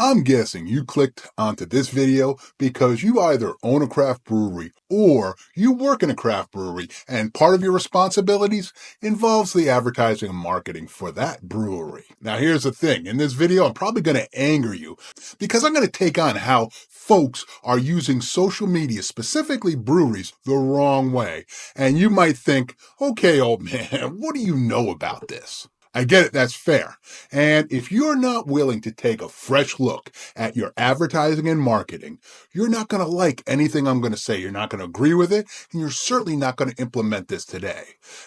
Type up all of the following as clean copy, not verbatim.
I'm guessing you clicked onto this video because you either own a craft brewery or you work in a craft brewery, and part of your responsibilities involves the advertising and marketing for that brewery. Now, here's the thing. In this video, I'm probably going to anger you because I'm going to take on how folks are using social media, specifically breweries, the wrong way. And you might think, okay, old man, what do you know about this? I get it, that's fair. And if you're not willing to take a fresh look at your advertising and marketing, you're not going to like anything I'm going to say. You're not going to agree with it, and you're certainly not going to implement this today.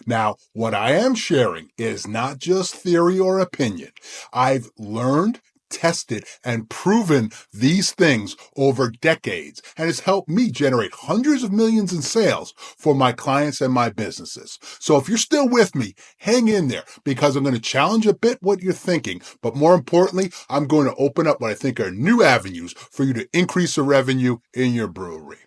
Now, what I am sharing is not just theory or opinion. I've learned, tested, and proven these things over decades, and it's helped me generate hundreds of millions in sales for my clients and my businesses. So if you're still with me, hang in there, because I'm going to challenge a bit what you're thinking, but more importantly, I'm going to open up what I think are new avenues for you to increase the revenue in your brewery.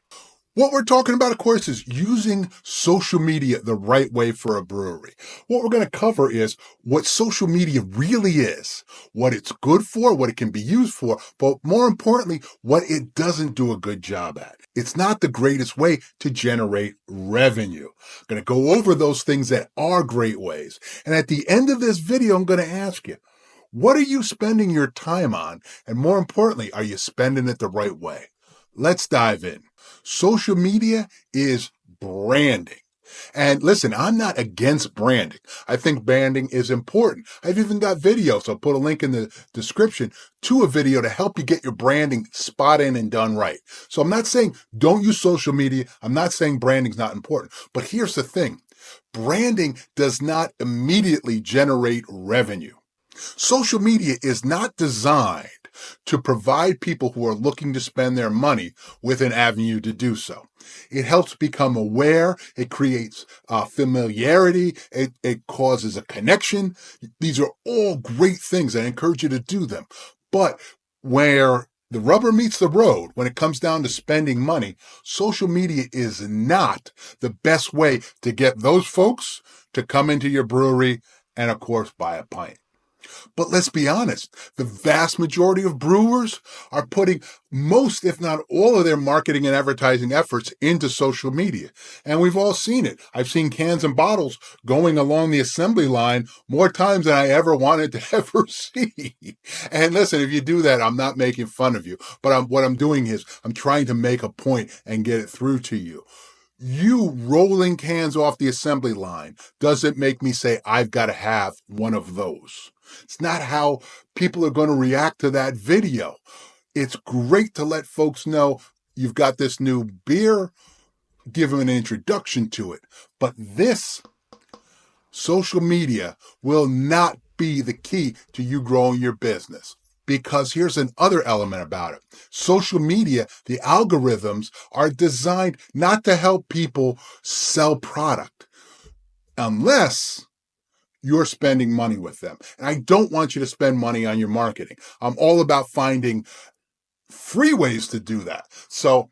What we're talking about, of course, is using social media the right way for a brewery. What we're going to cover is what social media really is, what it's good for, what it can be used for, but more importantly, what it doesn't do a good job at. It's not the greatest way to generate revenue. I'm going to go over those things that are great ways. And at the end of this video, I'm going to ask you, what are you spending your time on? And more importantly, are you spending it the right way? Let's dive in. Social media is branding. And listen, I'm not against branding. I think branding is important. I've even got videos. I'll put a link in the description to a video to help you get your branding spot in and done right. So I'm not saying don't use social media. I'm not saying branding's not important. But here's the thing. Branding does not immediately generate revenue. Social media is not designed to provide people who are looking to spend their money with an avenue to do so. It helps become aware. It creates familiarity. It causes a connection. These are all great things. I encourage you to do them. But where the rubber meets the road, when it comes down to spending money, social media is not the best way to get those folks to come into your brewery and, of course, buy a pint. But let's be honest, the vast majority of brewers are putting most, if not all, of their marketing and advertising efforts into social media. And we've all seen it. I've seen cans and bottles going along the assembly line more times than I ever wanted to ever see. And listen, if you do that, I'm not making fun of you. But what I'm doing is I'm trying to make a point and get it through to you. You rolling cans off the assembly line doesn't make me say I've got to have one of those. It's not how people are going to react to that video. It's great to let folks know you've got this new beer, give them an introduction to it. But this social media will not be the key to you growing your business. Because here's another element about it. Social media, the algorithms are designed not to help people sell product unless you're spending money with them. And I don't want you to spend money on your marketing. I'm all about finding free ways to do that. So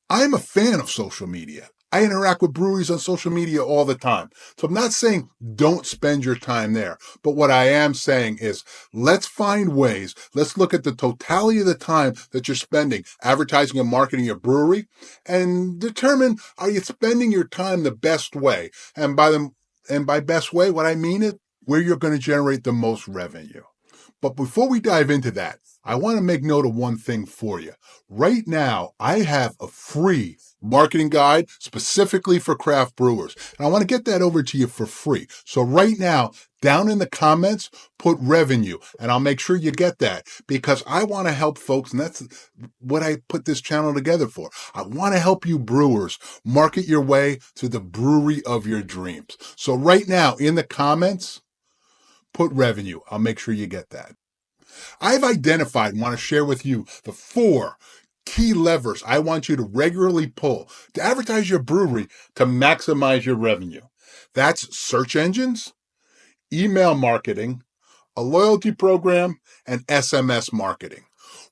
I'm a fan of social media. I interact with breweries on social media all the time. So I'm not saying don't spend your time there. But what I am saying is let's find ways. Let's look at the totality of the time that you're spending advertising and marketing your brewery and determine, are you spending your time the best way? And by best way, what I mean is where you're going to generate the most revenue. But before we dive into that, I want to make note of one thing for you. Right now, I have a free marketing guide specifically for craft brewers. And I want to get that over to you for free. So right now, down in the comments, put revenue, and I'll make sure you get that because I want to help folks, and that's what I put this channel together for. I want to help you brewers market your way to the brewery of your dreams. So right now, in the comments, put revenue. I'll make sure you get that. I've identified and want to share with you the 4 key levers I want you to regularly pull to advertise your brewery to maximize your revenue. That's search engines, email marketing, a loyalty program, and SMS marketing.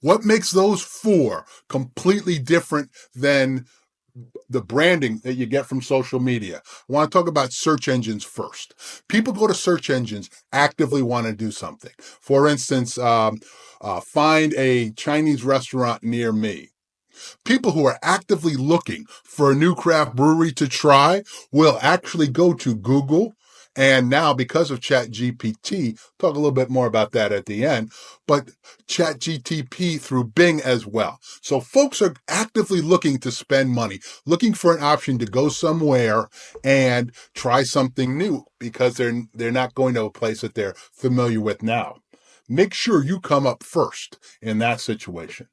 What makes those 4 completely different than the branding that you get from social media. I want to talk about search engines first. People go to search engines actively want to do something. For instance, find a Chinese restaurant near me. People who are actively looking for a new craft brewery to try will actually go to Google. And now, because of ChatGPT, talk a little bit more about that at the end, but ChatGPT through Bing as well. So folks are actively looking to spend money, looking for an option to go somewhere and try something new because they're not going to a place that they're familiar with now. Make sure you come up first in that situation.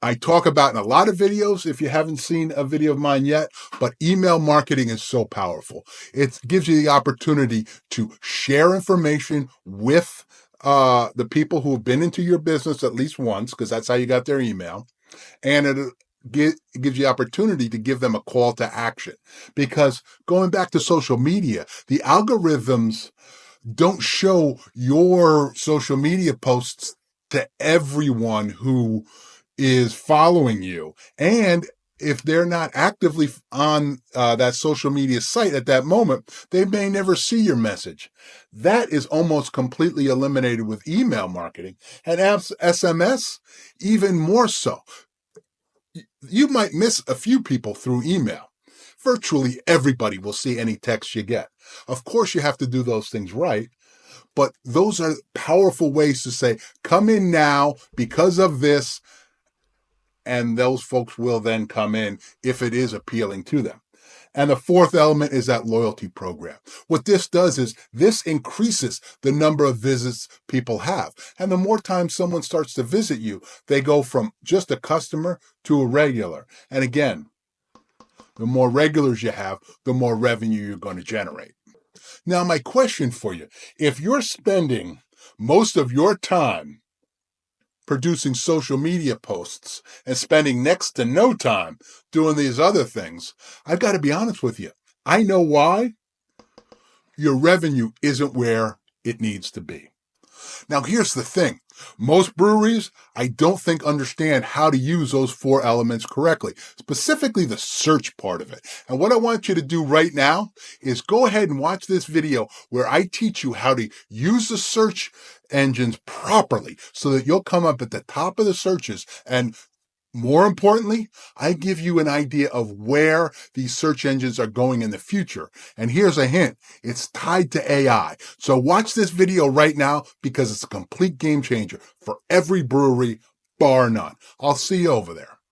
I talk about in a lot of videos, if you haven't seen a video of mine yet, but email marketing is so powerful. It gives you the opportunity to share information with the people who have been into your business at least once, because that's how you got their email. And it gives you the opportunity to give them a call to action. Because going back to social media, the algorithms don't show your social media posts to everyone who is following you. And if they're not actively on that social media site at that moment, they may never see your message. That is almost completely eliminated with email marketing, and SMS even more so. You might miss a few people through email. Virtually everybody will see any text you get. Of course, you have to do those things right, but those are powerful ways to say, come in now because of this, and those folks will then come in if it is appealing to them. And the fourth element is that loyalty program. What this does is this increases the number of visits people have. And the more times someone starts to visit you, they go from just a customer to a regular. And again, the more regulars you have, the more revenue you're going to generate. Now, my question for you, if you're spending most of your time producing social media posts and spending next to no time doing these other things, I've got to be honest with you. I know why. Your revenue isn't where it needs to be. Now, here's the thing. Most breweries, I don't think, understand how to use those four elements correctly, specifically the search part of it. And what I want you to do right now is go ahead and watch this video where I teach you how to use the search engines properly so that you'll come up at the top of the searches. And more importantly, I give you an idea of where these search engines are going in the future. And here's a hint. It's tied to AI. So watch this video right now because it's a complete game changer for every brewery, bar none. I'll see you over there.